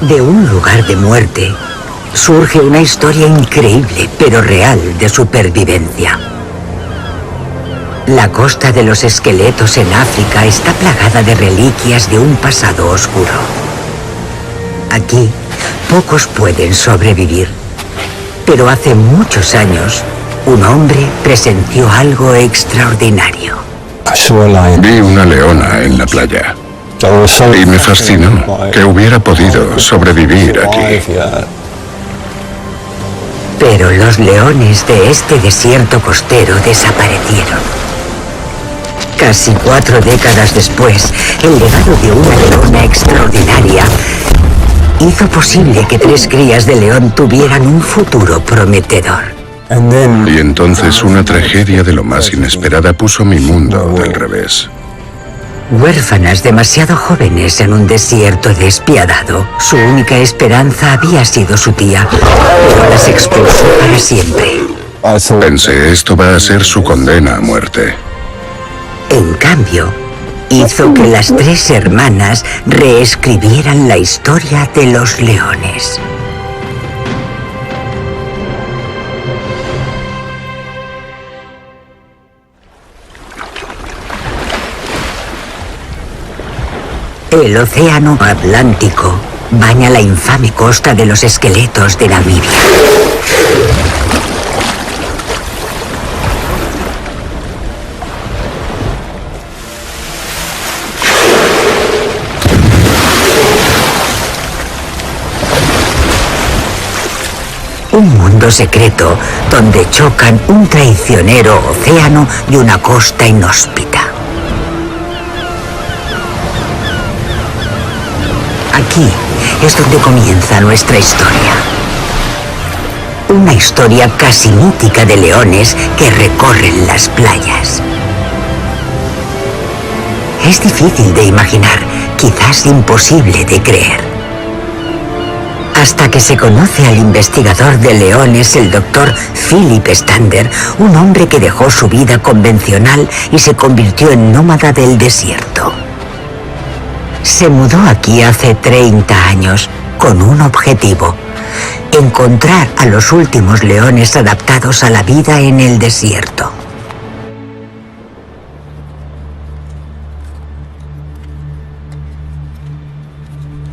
De un lugar de muerte surge una historia increíble pero real de supervivencia. La costa de los esqueletos en África está plagada de reliquias de un pasado oscuro. Aquí, pocos pueden sobrevivir, pero hace muchos años, un hombre presenció algo extraordinario. Vi una leona en la playa y me fascinó que hubiera podido sobrevivir aquí. Pero los leones de este desierto costero desaparecieron. Casi 4 décadas después, el legado de una leona extraordinaria hizo posible que 3 crías de león tuvieran un futuro prometedor. Y entonces una tragedia de lo más inesperada puso mi mundo del revés. Huérfanas demasiado jóvenes en un desierto despiadado, su única esperanza había sido su tía, pero las expulsó para siempre. Pensé, esto va a ser su condena a muerte. En cambio, hizo que las 3 hermanas reescribieran la historia de los leones. El océano Atlántico baña la infame costa de los esqueletos de Namibia. Un mundo secreto donde chocan un traicionero océano y una costa inhóspita. Aquí es donde comienza nuestra historia. Una historia casi mítica de leones que recorren las playas. Es difícil de imaginar, quizás imposible de creer. Hasta que se conoce al investigador de leones, el Dr. Philip Stander, un hombre que dejó su vida convencional y se convirtió en nómada del desierto. Se mudó aquí hace 30 años con un objetivo: encontrar a los últimos leones adaptados a la vida en el desierto.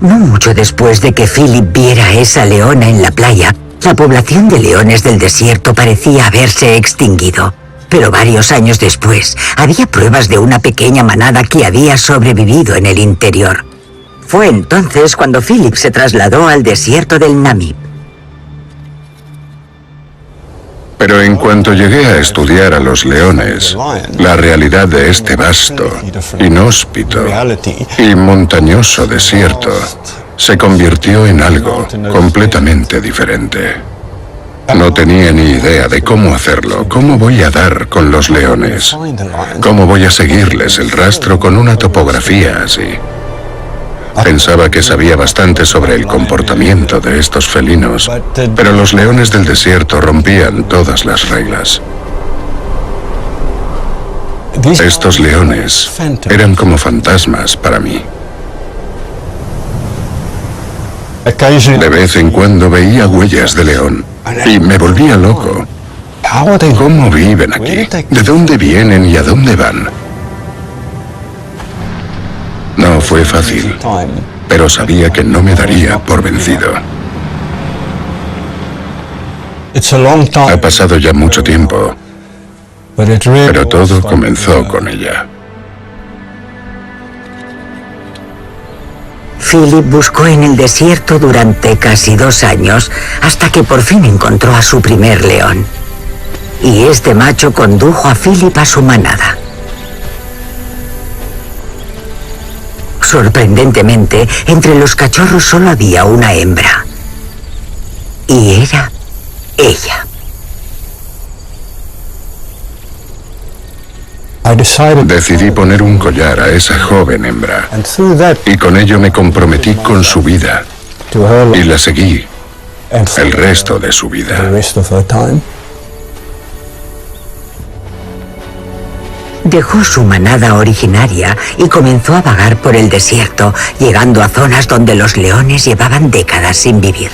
No mucho después de que Philip viera a esa leona en la playa, la población de leones del desierto parecía haberse extinguido. Pero varios años después, había pruebas de una pequeña manada que había sobrevivido en el interior. Fue entonces cuando Philip se trasladó al desierto del Namib. Pero en cuanto llegué a estudiar a los leones, la realidad de este vasto, inhóspito y montañoso desierto se convirtió en algo completamente diferente. No tenía ni idea de cómo hacerlo, cómo voy a dar con los leones, cómo voy a seguirles el rastro con una topografía así. Pensaba que sabía bastante sobre el comportamiento de estos felinos, pero los leones del desierto rompían todas las reglas. Estos leones eran como fantasmas para mí. De vez en cuando veía huellas de león y me volvía loco. ¿Cómo viven aquí? ¿De dónde vienen y a dónde van? No fue fácil, pero sabía que no me daría por vencido. Ha pasado ya mucho tiempo, pero todo comenzó con ella. Philip buscó en el desierto durante casi 2 años hasta que por fin encontró a su primer león. Y este macho condujo a Philip a su manada. Sorprendentemente, entre los cachorros solo había una hembra. Y era ella. Decidí poner un collar a esa joven hembra y con ello me comprometí con su vida y la seguí el resto de su vida. Dejó su manada originaria y comenzó a vagar por el desierto, llegando a zonas donde los leones llevaban décadas sin vivir.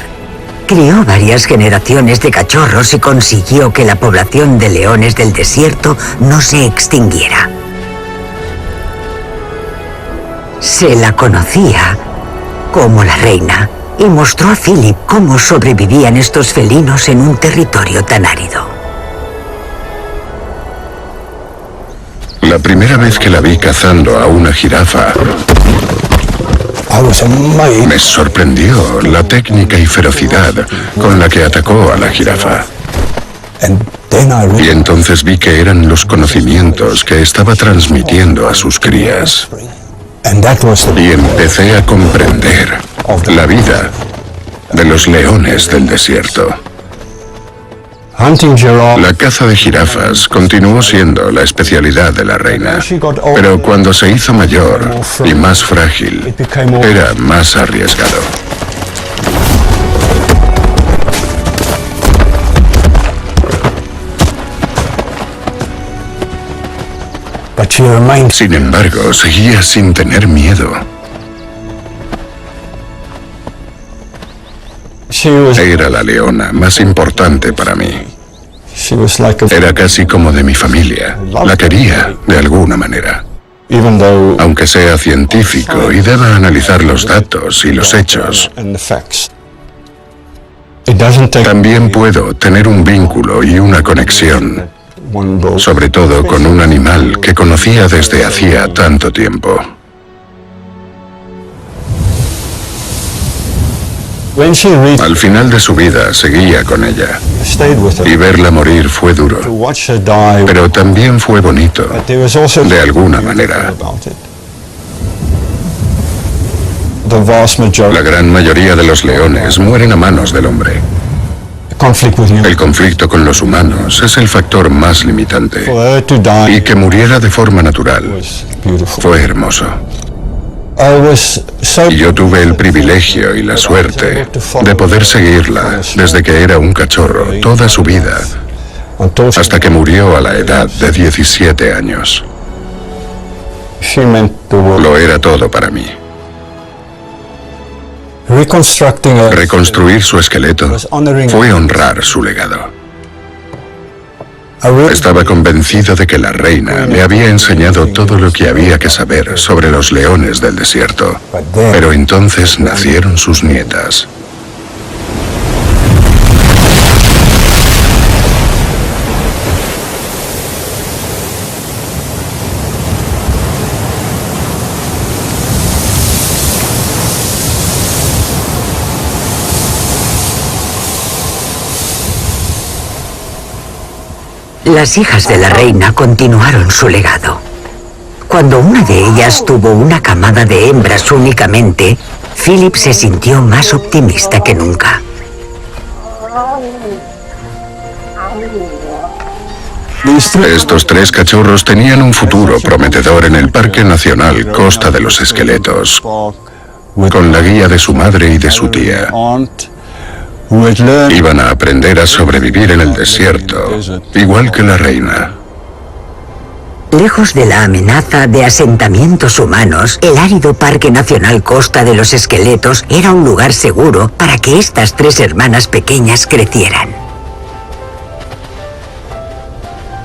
Crió varias generaciones de cachorros y consiguió que la población de leones del desierto no se extinguiera. Se la conocía como la reina y mostró a Philip cómo sobrevivían estos felinos en un territorio tan árido. La primera vez que la vi cazando a una jirafa, me sorprendió la técnica y ferocidad con la que atacó a la jirafa. Y entonces vi que eran los conocimientos que estaba transmitiendo a sus crías. Y empecé a comprender la vida de los leones del desierto. La caza de jirafas continuó siendo la especialidad de la reina, pero cuando se hizo mayor y más frágil, era más arriesgado. Sin embargo, seguía sin tener miedo. Era la leona más importante para mí. Era casi como de mi familia. La quería de alguna manera. Aunque sea científico y deba analizar los datos y los hechos, también puedo tener un vínculo y una conexión, sobre todo con un animal que conocía desde hacía tanto tiempo. Al final de su vida seguía con ella, y verla morir fue duro, pero también fue bonito, de alguna manera. La gran mayoría de los leones mueren a manos del hombre. El conflicto con los humanos es el factor más limitante, y que muriera de forma natural fue hermoso. Y yo tuve el privilegio y la suerte de poder seguirla desde que era un cachorro toda su vida, hasta que murió a la edad de 17 años. Lo era todo para mí. Reconstruir su esqueleto fue honrar su legado. Estaba convencido de que la reina le había enseñado todo lo que había que saber sobre los leones del desierto, pero entonces nacieron sus nietas. Las hijas de la reina continuaron su legado. Cuando una de ellas tuvo una camada de hembras únicamente, Philip se sintió más optimista que nunca. Estos 3 cachorros tenían un futuro prometedor en el Parque Nacional Costa de los Esqueletos, con la guía de su madre y de su tía. Iban a aprender a sobrevivir en el desierto, igual que la reina. Lejos de la amenaza de asentamientos humanos, el árido Parque Nacional Costa de los Esqueletos era un lugar seguro para que estas 3 hermanas pequeñas crecieran.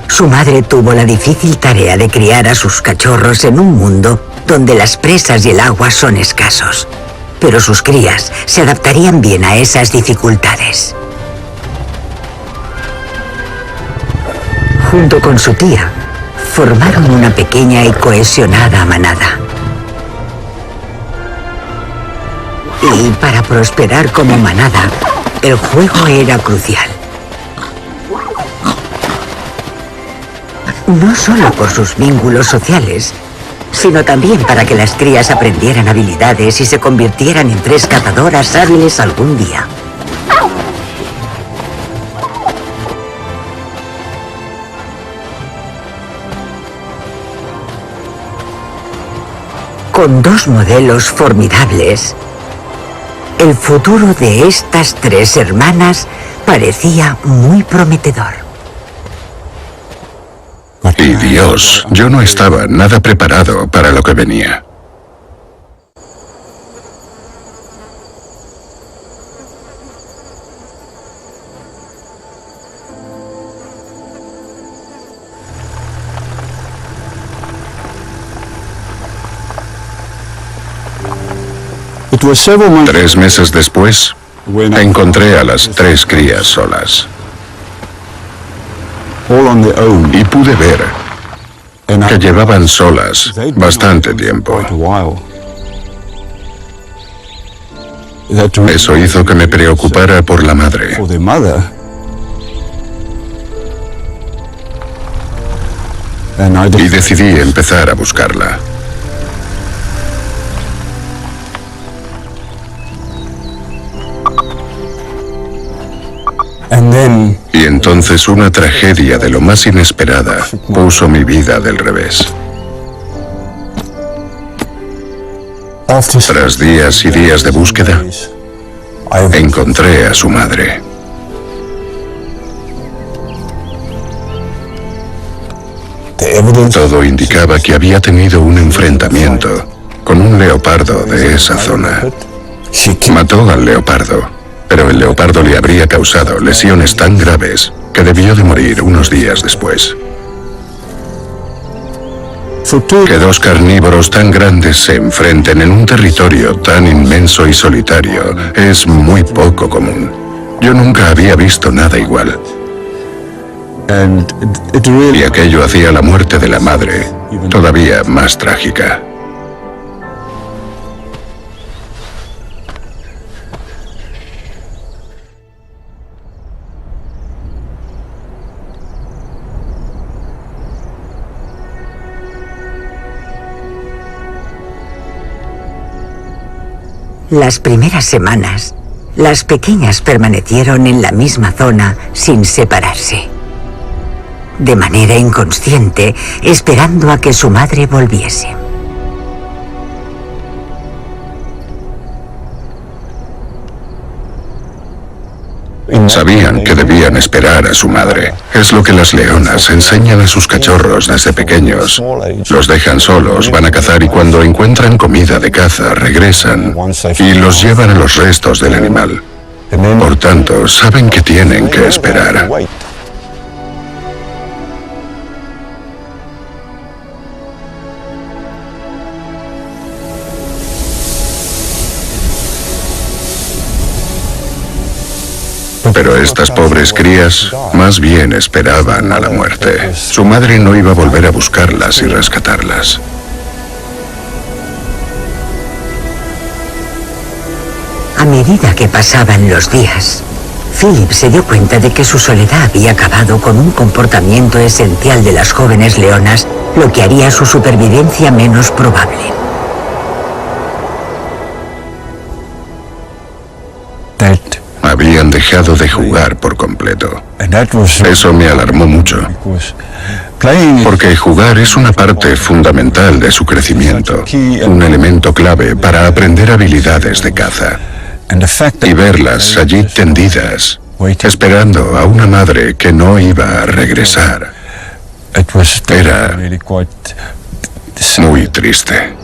Su madre tuvo la difícil tarea de criar a sus cachorros en un mundo donde las presas y el agua son escasos. Pero sus crías se adaptarían bien a esas dificultades. Junto con su tía, formaron una pequeña y cohesionada manada. Y para prosperar como manada, el juego era crucial. No solo por sus vínculos sociales, sino también para que las crías aprendieran habilidades y se convirtieran en 3 cazadoras hábiles algún día. Con 2 modelos formidables, el futuro de estas 3 hermanas parecía muy prometedor. Y Dios, yo no estaba nada preparado para lo que venía. It was several months 3 meses después, when encontré a las 3 crías solas all on their own, y pude ver and que llevaban solas they'd been bastante on tiempo. quite a while. That Eso hizo que me preocupara por la madre. for their mother, and I Y decidí empezar a buscarla. and then Y entonces una tragedia de lo más inesperada puso mi vida del revés. after Tras días y días de búsqueda, I encontré a su madre. the evidence Todo indicaba que había tenido un enfrentamiento con un leopardo de esa zona. she killed Mató al leopardo, pero el leopardo le habría causado lesiones tan graves que debió de morir unos días después. for two Que 2 carnívoros tan grandes se enfrenten en un territorio tan inmenso y solitario es muy poco común. Yo nunca había visto nada igual, and it really y aquello hacía la muerte de la madre todavía más trágica. Las primeras semanas, las pequeñas permanecieron en la misma zona sin separarse. De manera inconsciente, esperando a que su madre volviese. Sabían que debían esperar a su madre. Es lo que las leonas enseñan a sus cachorros desde pequeños. Los dejan solos, van a cazar y cuando encuentran comida de caza regresan y los llevan a los restos del animal. Por tanto, saben que tienen que esperar. Pero estas pobres crías más bien esperaban a la muerte. Su madre no iba a volver a buscarlas y rescatarlas. A medida que pasaban los días, Philip se dio cuenta de que su soledad había acabado con un comportamiento esencial de las jóvenes leonas, lo que haría su supervivencia menos probable. that Habían dejado de jugar por completo. and that was Eso me alarmó mucho, because playing porque jugar es una parte fundamental de su crecimiento, un elemento clave para aprender habilidades de caza. and the fact that Y verlas allí tendidas, esperando a una madre que no iba a regresar, it was Era really quite muy triste.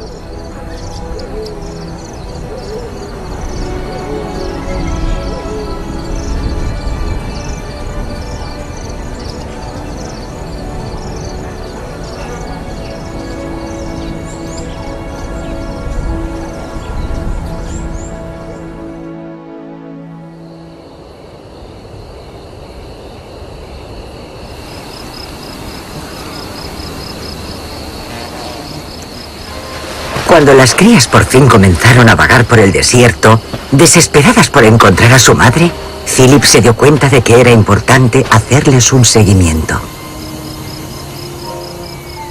Cuando las crías por fin comenzaron a vagar por el desierto, desesperadas por encontrar a su madre, Philip se dio cuenta de que era importante hacerles un seguimiento.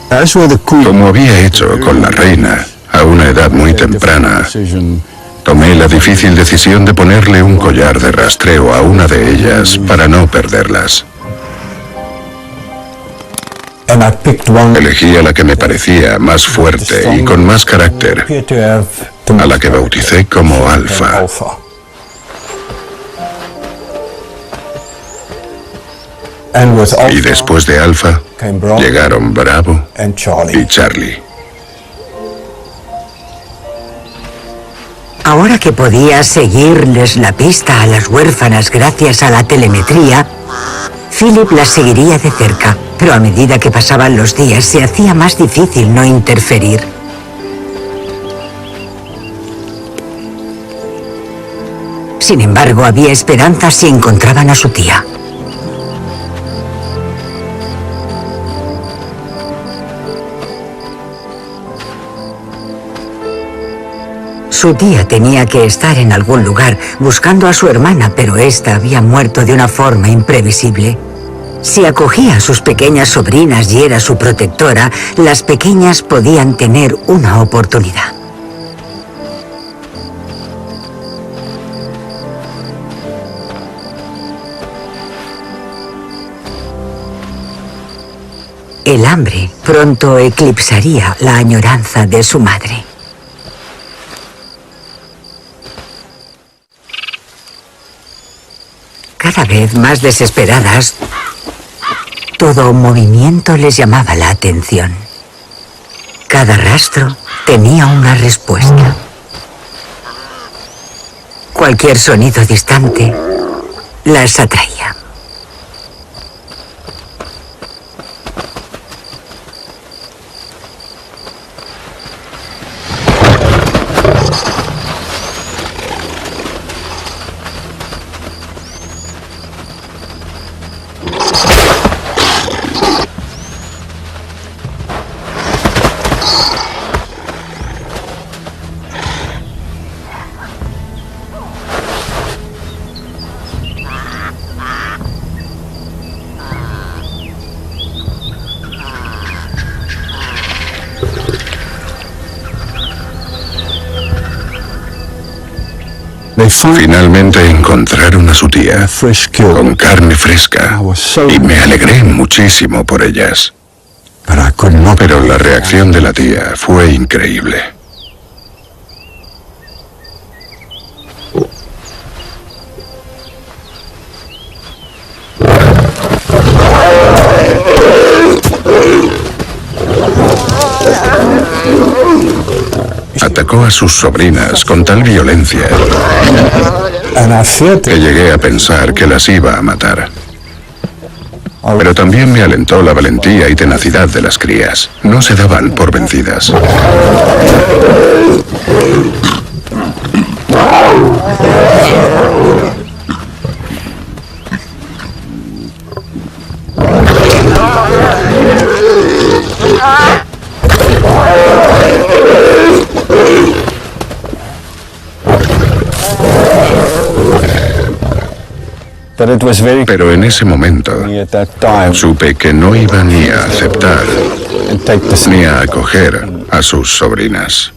as with the queen Como había hecho con la reina a una edad muy temprana, decision tomé la difícil decisión de ponerle un collar de rastreo a una de ellas para no perderlas. and I picked one Elegí a la que me parecía más fuerte y con más carácter, appeared to have the a la que bauticé como Alfa. Alpha. And with Y Alpha después de Alfa, llegaron Bravo and Charlie. y Charlie. Ahora que podía seguirles la pista a las huérfanas gracias a la telemetría, Philip las seguiría de cerca, pero a medida que pasaban los días se hacía más difícil no interferir. Sin embargo, había esperanza si encontraban a su tía. Su tía tenía que estar en algún lugar buscando a su hermana, pero ésta había muerto de una forma imprevisible. Si acogía a sus pequeñas sobrinas y era su protectora, las pequeñas podían tener una oportunidad. El hambre pronto eclipsaría la añoranza de su madre. Cada vez más desesperadas, todo movimiento les llamaba la atención. Cada rastro tenía una respuesta. Cualquier sonido distante las atraía. Finalmente encontraron a su tía, con carne fresca, y me alegré muchísimo por ellas. Pero la reacción de la tía fue increíble. Atacó a sus sobrinas con tal violencia que llegué a pensar que las iba a matar. Pero también me alentó la valentía y tenacidad de las crías. No se daban por vencidas. Pero en ese momento supe que no iba ni a aceptar ni a acoger a sus sobrinas.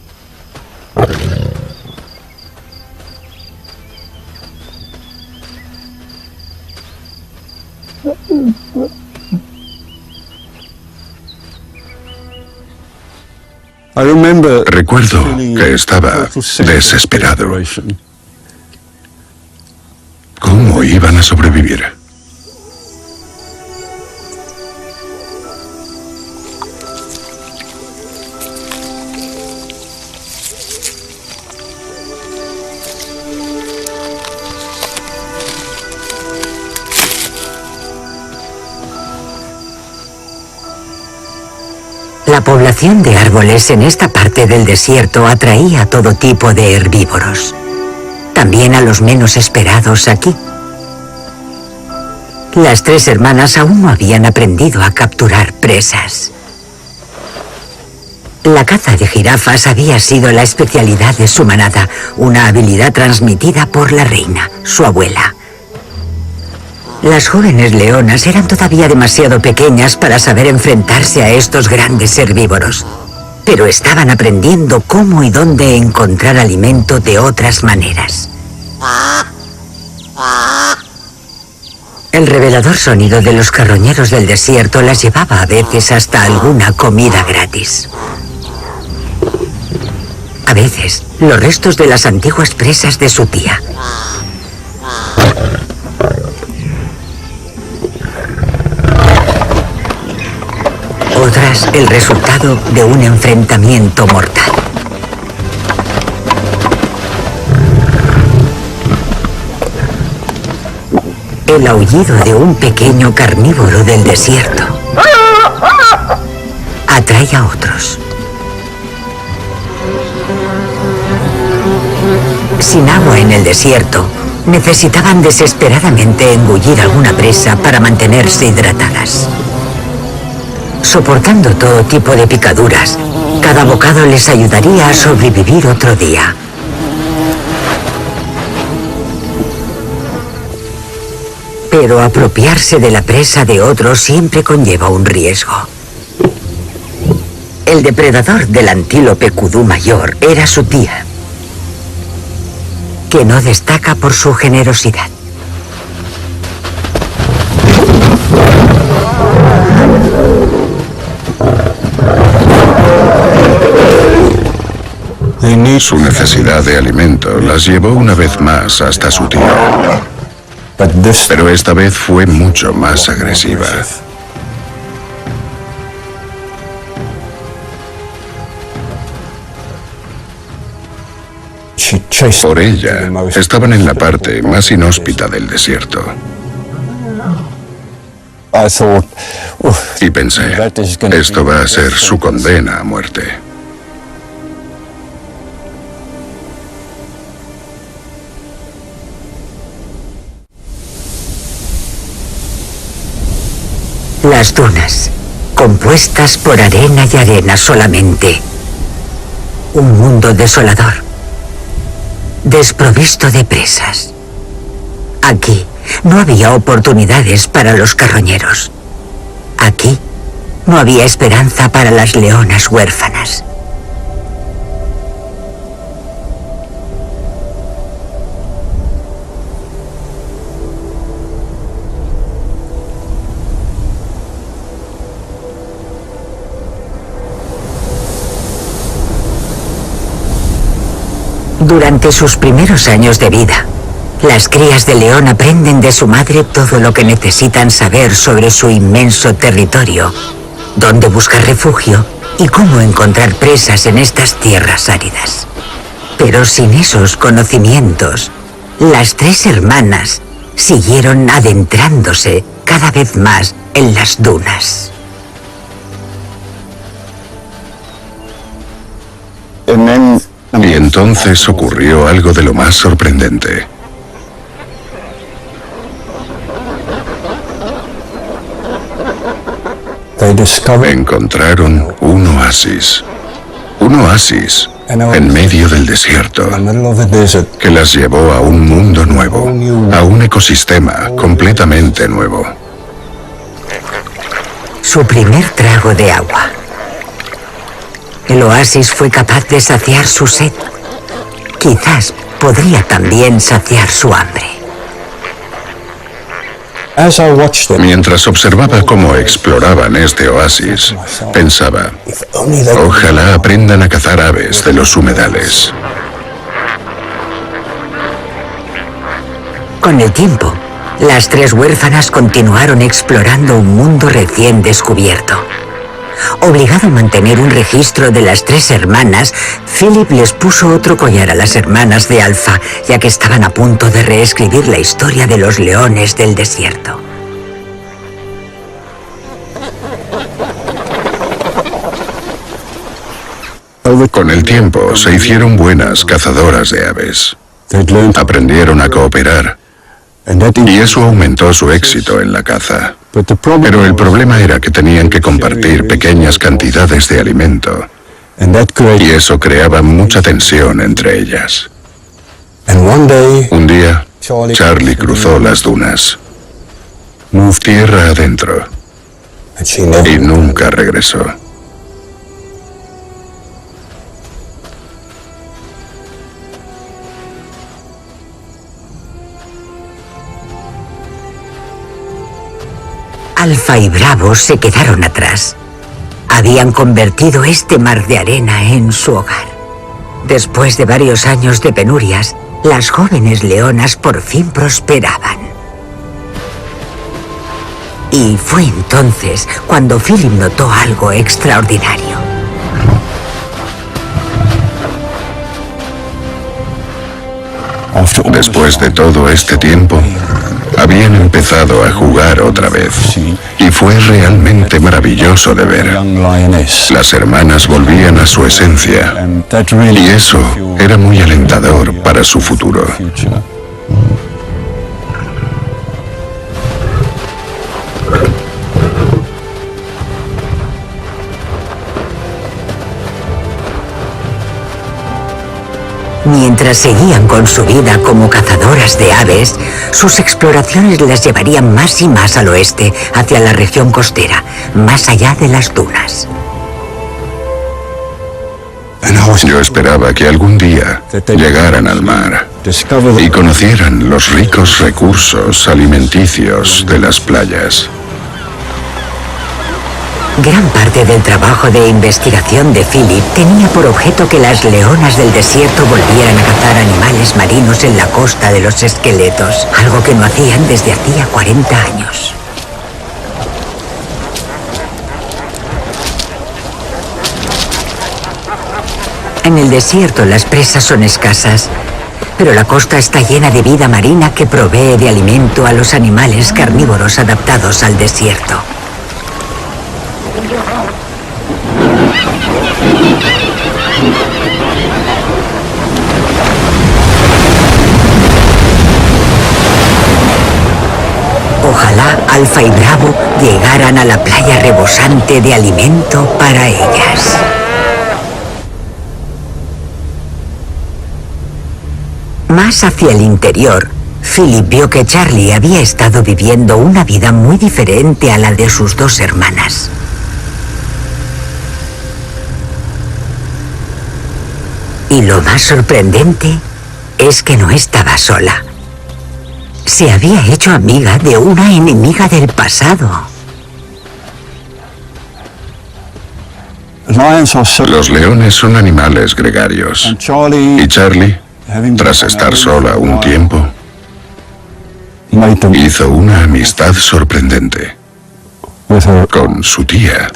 Recuerdo que estaba desesperado. ¿Cómo iban a sobrevivir? La población de árboles en esta parte del desierto atraía a todo tipo de herbívoros. También a los menos esperados aquí. Las tres hermanas aún no habían aprendido a capturar presas. La caza de jirafas había sido la especialidad de su manada, una habilidad transmitida por la reina, su abuela. Las jóvenes leonas eran todavía demasiado pequeñas para saber enfrentarse a estos grandes herbívoros, pero estaban aprendiendo cómo y dónde encontrar alimento de otras maneras. El revelador sonido de los carroñeros del desierto las llevaba a veces hasta alguna comida gratis. A veces, los restos de las antiguas presas de su tía. quizás el resultado de un enfrentamiento mortal. El aullido de un pequeño carnívoro del desierto atrae a otros. Sin agua en el desierto, necesitaban desesperadamente engullir alguna presa para mantenerse hidratadas. Soportando todo tipo de picaduras, cada bocado les ayudaría a sobrevivir otro día. Pero apropiarse de la presa de otro siempre conlleva un riesgo. El depredador del antílope kudú mayor era su tía, que no destaca por su generosidad. Su necesidad de alimento las llevó una vez más hasta su tío. Pero esta vez fue mucho más agresiva. Por ella, estaban en la parte más inhóspita del desierto. Y pensé, esto va a ser su condena a muerte. Las dunas, compuestas por arena y arena solamente. Un mundo desolador, desprovisto de presas. Aquí no había oportunidades para los carroñeros. Aquí no había esperanza para las leonas huérfanas. Durante sus primeros años de vida, las crías de león aprenden de su madre todo lo que necesitan saber sobre su inmenso territorio, dónde buscar refugio y cómo encontrar presas en estas tierras áridas. Pero sin esos conocimientos, las tres hermanas siguieron adentrándose cada vez más en las dunas. Y entonces ocurrió algo de lo más sorprendente. Encontraron un oasis. Un oasis en medio del desierto que las llevó a un mundo nuevo, a un ecosistema completamente nuevo. Su primer trago de agua. El oasis fue capaz de saciar su sed. Quizás podría también saciar su hambre. Mientras observaba cómo exploraban este oasis, pensaba, ojalá aprendan a cazar aves de los humedales. Con el tiempo, las tres huérfanas continuaron explorando un mundo recién descubierto. Obligado a mantener un registro de las tres hermanas, Philip les puso otro collar a las hermanas de Alpha, ya que estaban a punto de reescribir la historia de los leones del desierto. Con el tiempo se hicieron buenas cazadoras de aves. Aprendieron a cooperar y eso aumentó su éxito en la caza. Pero el problema era que tenían que compartir pequeñas cantidades de alimento y eso creaba mucha tensión entre ellas. Un día, Charlie cruzó las dunas, tierra adentro, y nunca regresó. Alfa y Bravo se quedaron atrás. Habían convertido este mar de arena en su hogar. Después de varios años de penurias, las jóvenes leonas por fin prosperaban. Y fue entonces cuando Philip notó algo extraordinario. Después de todo este tiempo, habían empezado a jugar otra vez. Y fue realmente maravilloso de ver. Las hermanas volvían a su esencia. Y eso era muy alentador para su futuro. Mientras seguían con su vida como cazadoras de aves, sus exploraciones las llevarían más y más al oeste, hacia la región costera, más allá de las dunas. Yo esperaba que algún día llegaran al mar y conocieran los ricos recursos alimenticios de las playas. Gran parte del trabajo de investigación de Philip tenía por objeto que las leonas del desierto volvieran a cazar animales marinos en la costa de los esqueletos, algo que no hacían desde hacía 40 años. En el desierto las presas son escasas, pero la costa está llena de vida marina que provee de alimento a los animales carnívoros adaptados al desierto. Ojalá Alfa y Bravo llegaran a la playa rebosante de alimento para ellas. Más hacia el interior, Philip vio que Charlie había estado viviendo una vida muy diferente a la de sus dos hermanas. Y lo más sorprendente es que no estaba sola. Se había hecho amiga de una enemiga del pasado. Los leones son animales gregarios. Y Charlie, tras estar sola un tiempo, hizo una amistad sorprendente con su tía,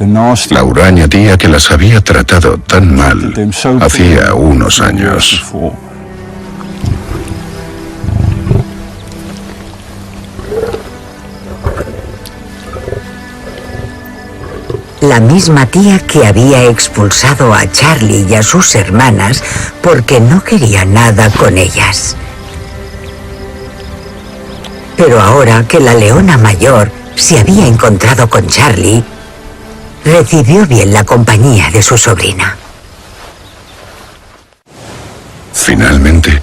la huraña tía que las había tratado tan mal hacía unos años. La misma tía que había expulsado a Charlie y a sus hermanas porque no quería nada con ellas. Pero ahora que la leona mayor se había encontrado con Charlie, recibió bien la compañía de su sobrina. Finalmente,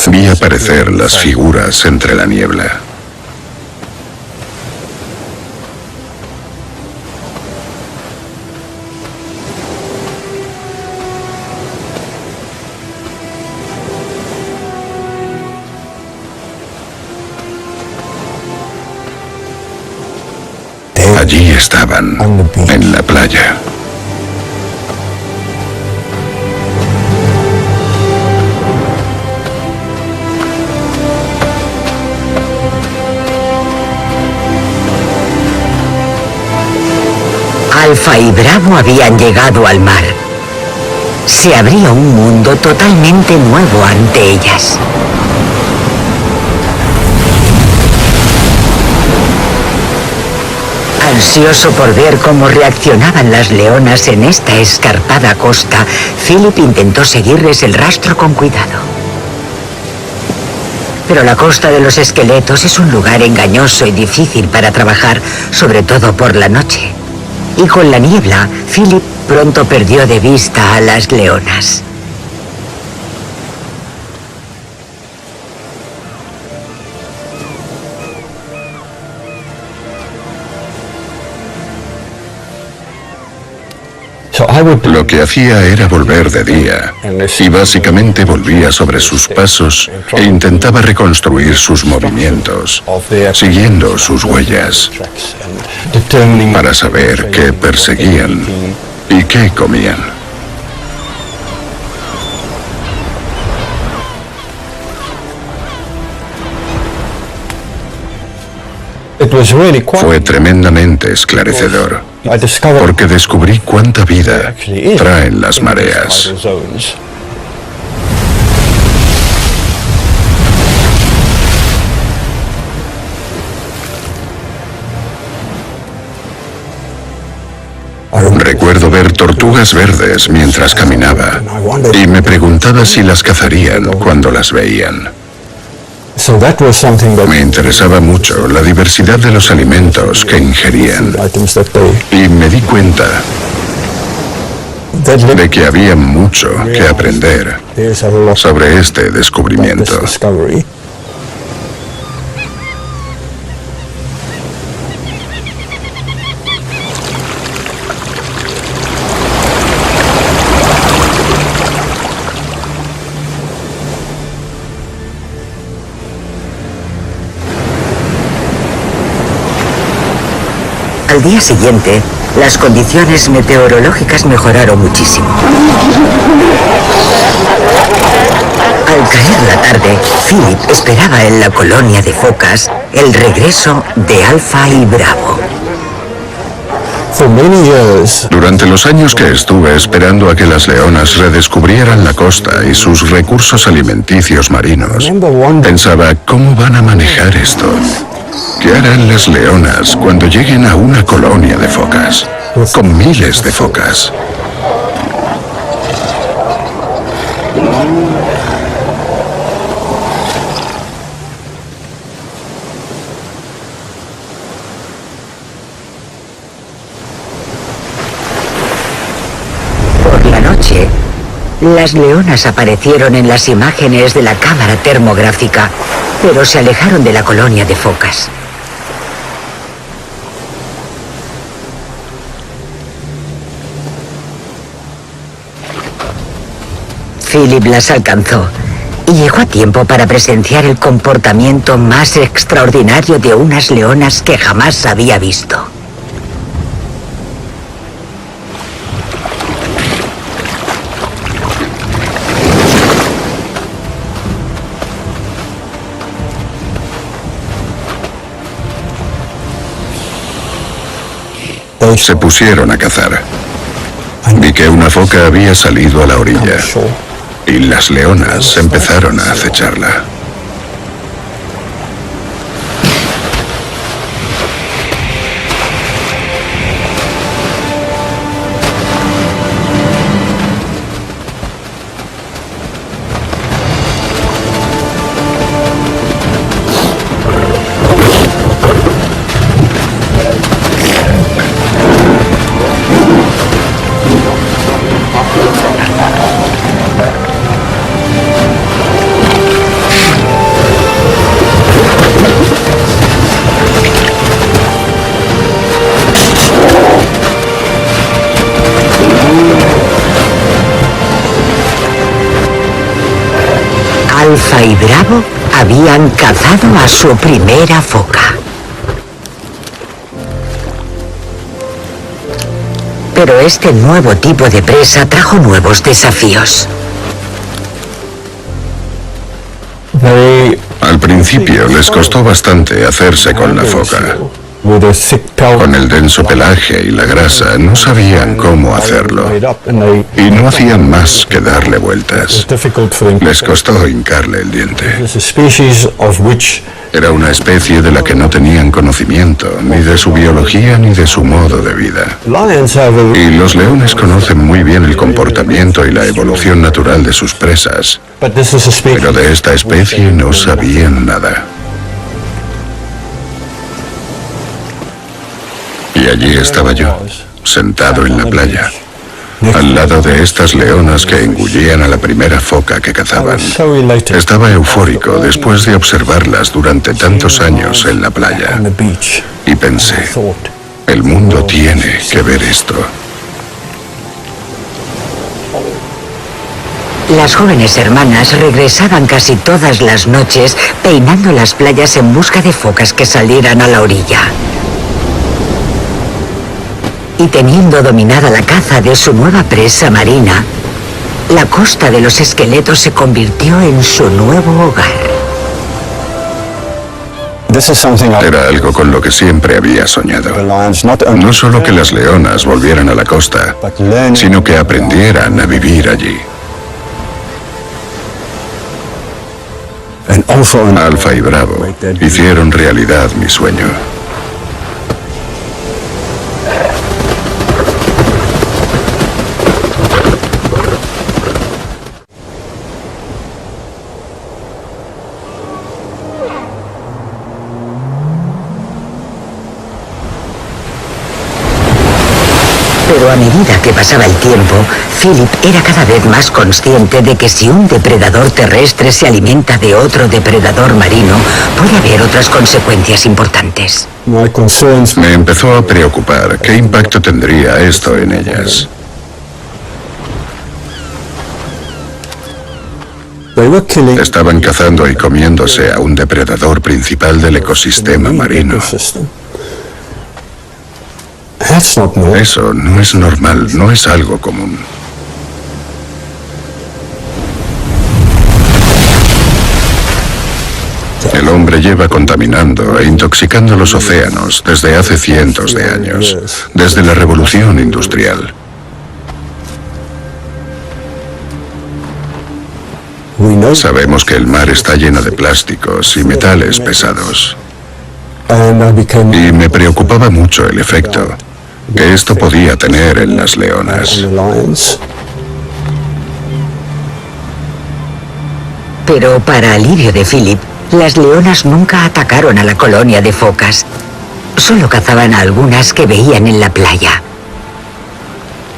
vi aparecer las figuras entre la niebla. Allí estaban, en la playa. Alfa y Bravo habían llegado al mar. Se abría un mundo totalmente nuevo ante ellas. Ansioso por ver cómo reaccionaban las leonas en esta escarpada costa, Philip intentó seguirles el rastro con cuidado. Pero la costa de los esqueletos es un lugar engañoso y difícil para trabajar, sobre todo por la noche. Y con la niebla, Philip pronto perdió de vista a las leonas. Lo que hacía era volver de día y básicamente volvía sobre sus pasos e intentaba reconstruir sus movimientos, siguiendo sus huellas, para saber qué perseguían y qué comían. Fue tremendamente esclarecedor, porque descubrí cuánta vida traen las mareas. Recuerdo ver tortugas verdes mientras caminaba y me preguntaba si las cazarían cuando las veían. Me interesaba mucho la diversidad de los alimentos que ingerían y me di cuenta de que había mucho que aprender sobre este descubrimiento. Al día siguiente, las condiciones meteorológicas mejoraron muchísimo. Al caer la tarde, Philip esperaba en la colonia de focas el regreso de Alfa y Bravo. Durante los años que estuve esperando a que las leonas redescubrieran la costa y sus recursos alimenticios marinos, pensaba, ¿cómo van a manejar esto? ¿Qué harán las leonas cuando lleguen a una colonia de focas, con miles de focas? Por la noche, las leonas aparecieron en las imágenes de la cámara termográfica, pero se alejaron de la colonia de focas. Philip las alcanzó y llegó a tiempo para presenciar el comportamiento más extraordinario de unas leonas que jamás había visto. Se pusieron a cazar. Vi que una foca había salido a la orilla y las leonas empezaron a acecharla. Alfa y Bravo habían cazado a su primera foca. Pero este nuevo tipo de presa trajo nuevos desafíos. Al principio les costó bastante hacerse con la foca. Con el denso pelaje y la grasa no sabían cómo hacerlo y no hacían más que darle vueltas. Les costó hincarle el diente. Era una especie de la que no tenían conocimiento ni de su biología ni de su modo de vida. Y los leones conocen muy bien el comportamiento y la evolución natural de sus presas, pero de esta especie no sabían nada. Y allí estaba yo, sentado en la playa, al lado de estas leonas que engullían a la primera foca que cazaban. Estaba eufórico después de observarlas durante tantos años en la playa. Y pensé, el mundo tiene que ver esto. Las jóvenes hermanas regresaban casi todas las noches peinando las playas en busca de focas que salieran a la orilla. Y teniendo dominada la caza de su nueva presa marina, la costa de los esqueletos se convirtió en su nuevo hogar. Era algo con lo que siempre había soñado. No solo que las leonas volvieran a la costa, sino que aprendieran a vivir allí. Alfa y Bravo hicieron realidad mi sueño. Pero a medida que pasaba el tiempo, Philip era cada vez más consciente de que si un depredador terrestre se alimenta de otro depredador marino, puede haber otras consecuencias importantes. Me empezó a preocupar qué impacto tendría esto en ellas. Estaban cazando y comiéndose a un depredador principal del ecosistema marino. Eso no es normal, no es algo común. El hombre lleva contaminando e intoxicando los océanos desde hace cientos de años, desde la revolución industrial. Sabemos que el mar está lleno de plásticos y metales pesados. Y me preocupaba mucho el efecto que esto podía tener en las leonas. Pero para alivio de Philip, las leonas nunca atacaron a la colonia de focas. Solo cazaban a algunas que veían en la playa.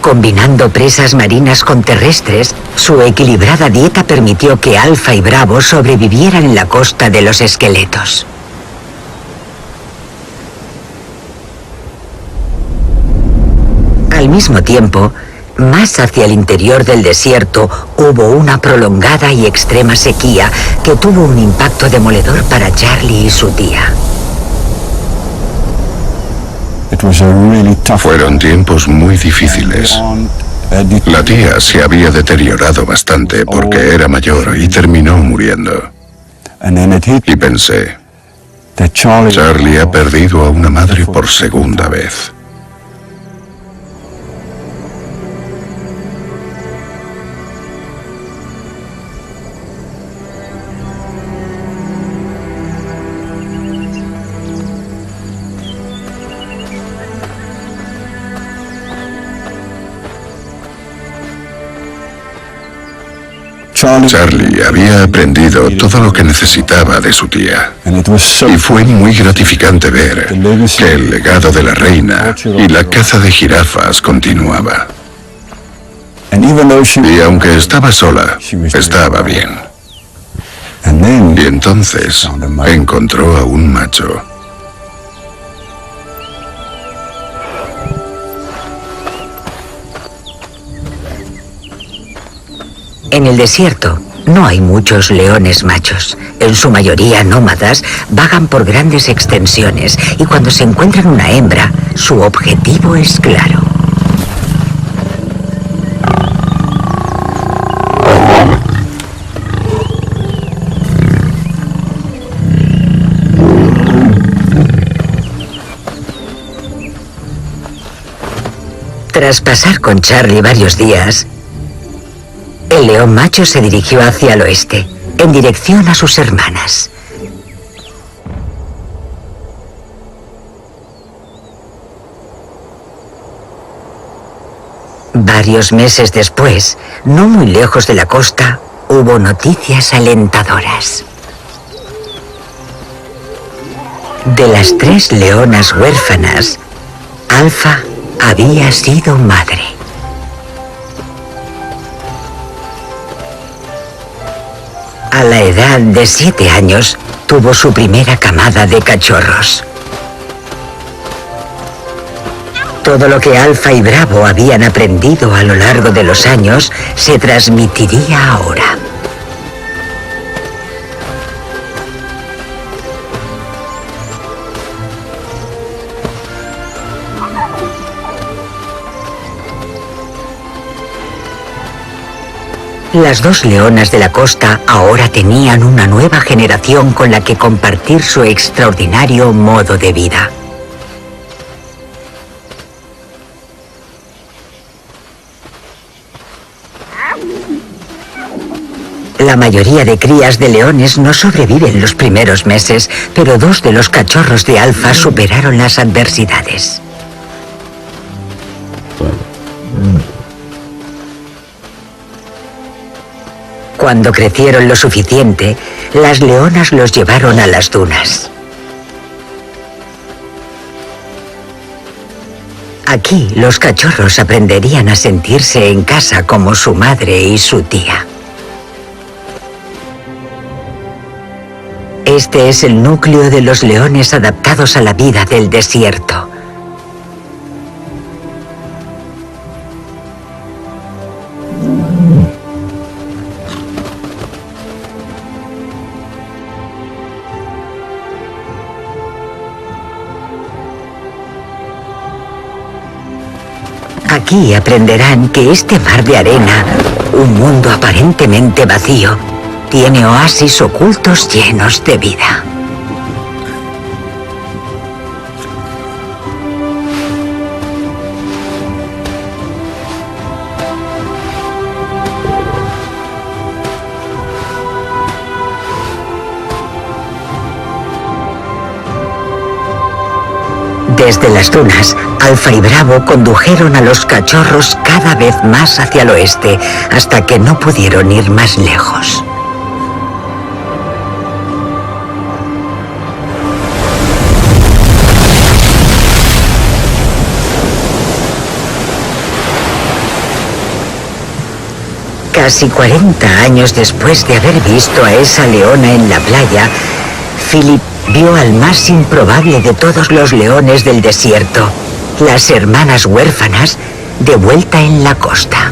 Combinando presas marinas con terrestres, su equilibrada dieta permitió que Alfa y Bravo sobrevivieran en la costa de los esqueletos. Al mismo tiempo, más hacia el interior del desierto, hubo una prolongada y extrema sequía que tuvo un impacto demoledor para Charlie y su tía. Fueron tiempos muy difíciles. La tía se había deteriorado bastante porque era mayor y terminó muriendo. Y pensé, Charlie ha perdido a una madre por segunda vez. Charlie había aprendido todo lo que necesitaba de su tía. Y fue muy gratificante ver que el legado de la reina y la caza de jirafas continuaba. Y aunque estaba sola, estaba bien. Y entonces encontró a un macho. En el desierto no hay muchos leones machos. En su mayoría nómadas, vagan por grandes extensiones y cuando se encuentran una hembra, su objetivo es claro. Tras pasar con Charlie varios días, el león macho se dirigió hacia el oeste, en dirección a sus hermanas. Varios meses después, no muy lejos de la costa, hubo noticias alentadoras. De las 3 leonas huérfanas, Alfa había sido madre. A la edad de 7 años, tuvo su primera camada de cachorros. Todo lo que Alfa y Bravo habían aprendido a lo largo de los años se transmitiría ahora. Las dos leonas de la costa ahora tenían una nueva generación con la que compartir su extraordinario modo de vida. La mayoría de crías de leones no sobreviven los primeros meses, pero 2 de los cachorros de Alfa superaron las adversidades. Cuando crecieron lo suficiente, las leonas los llevaron a las dunas. Aquí, los cachorros aprenderían a sentirse en casa como su madre y su tía. Este es el núcleo de los leones adaptados a la vida del desierto. Aquí aprenderán que este mar de arena, un mundo aparentemente vacío, tiene oasis ocultos llenos de vida. Desde las dunas, Alfa y Bravo condujeron a los cachorros cada vez más hacia el oeste, hasta que no pudieron ir más lejos. Casi 40 años después de haber visto a esa leona en la playa, Philip vio al más improbable de todos los leones del desierto, las hermanas huérfanas, de vuelta en la costa.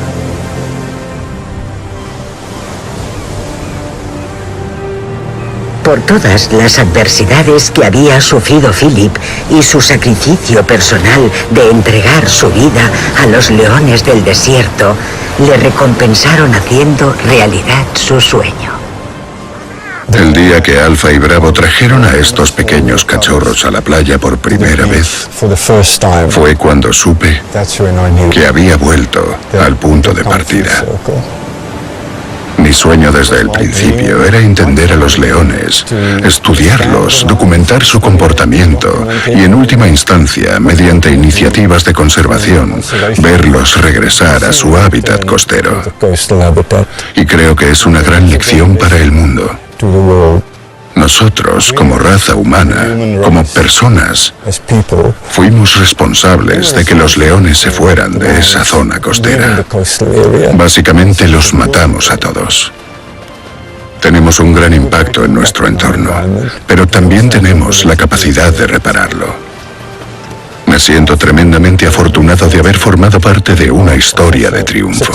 Por todas las adversidades que había sufrido Philip y su sacrificio personal de entregar su vida a los leones del desierto, le recompensaron haciendo realidad su sueño. El día que Alfa y Bravo trajeron a estos pequeños cachorros a la playa por primera vez, fue cuando supe que había vuelto al punto de partida. Mi sueño desde el principio era entender a los leones, estudiarlos, documentar su comportamiento y, en última instancia, mediante iniciativas de conservación, verlos regresar a su hábitat costero. Y creo que es una gran lección para el mundo. Nosotros, como raza humana, como personas, fuimos responsables de que los leones se fueran de esa zona costera. Básicamente los matamos a todos. Tenemos un gran impacto en nuestro entorno, pero también tenemos la capacidad de repararlo. Me siento tremendamente afortunado de haber formado parte de una historia de triunfo.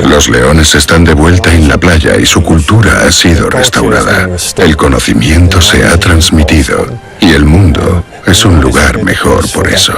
Los leones están de vuelta en la playa y su cultura ha sido restaurada. El conocimiento se ha transmitido y el mundo es un lugar mejor por eso.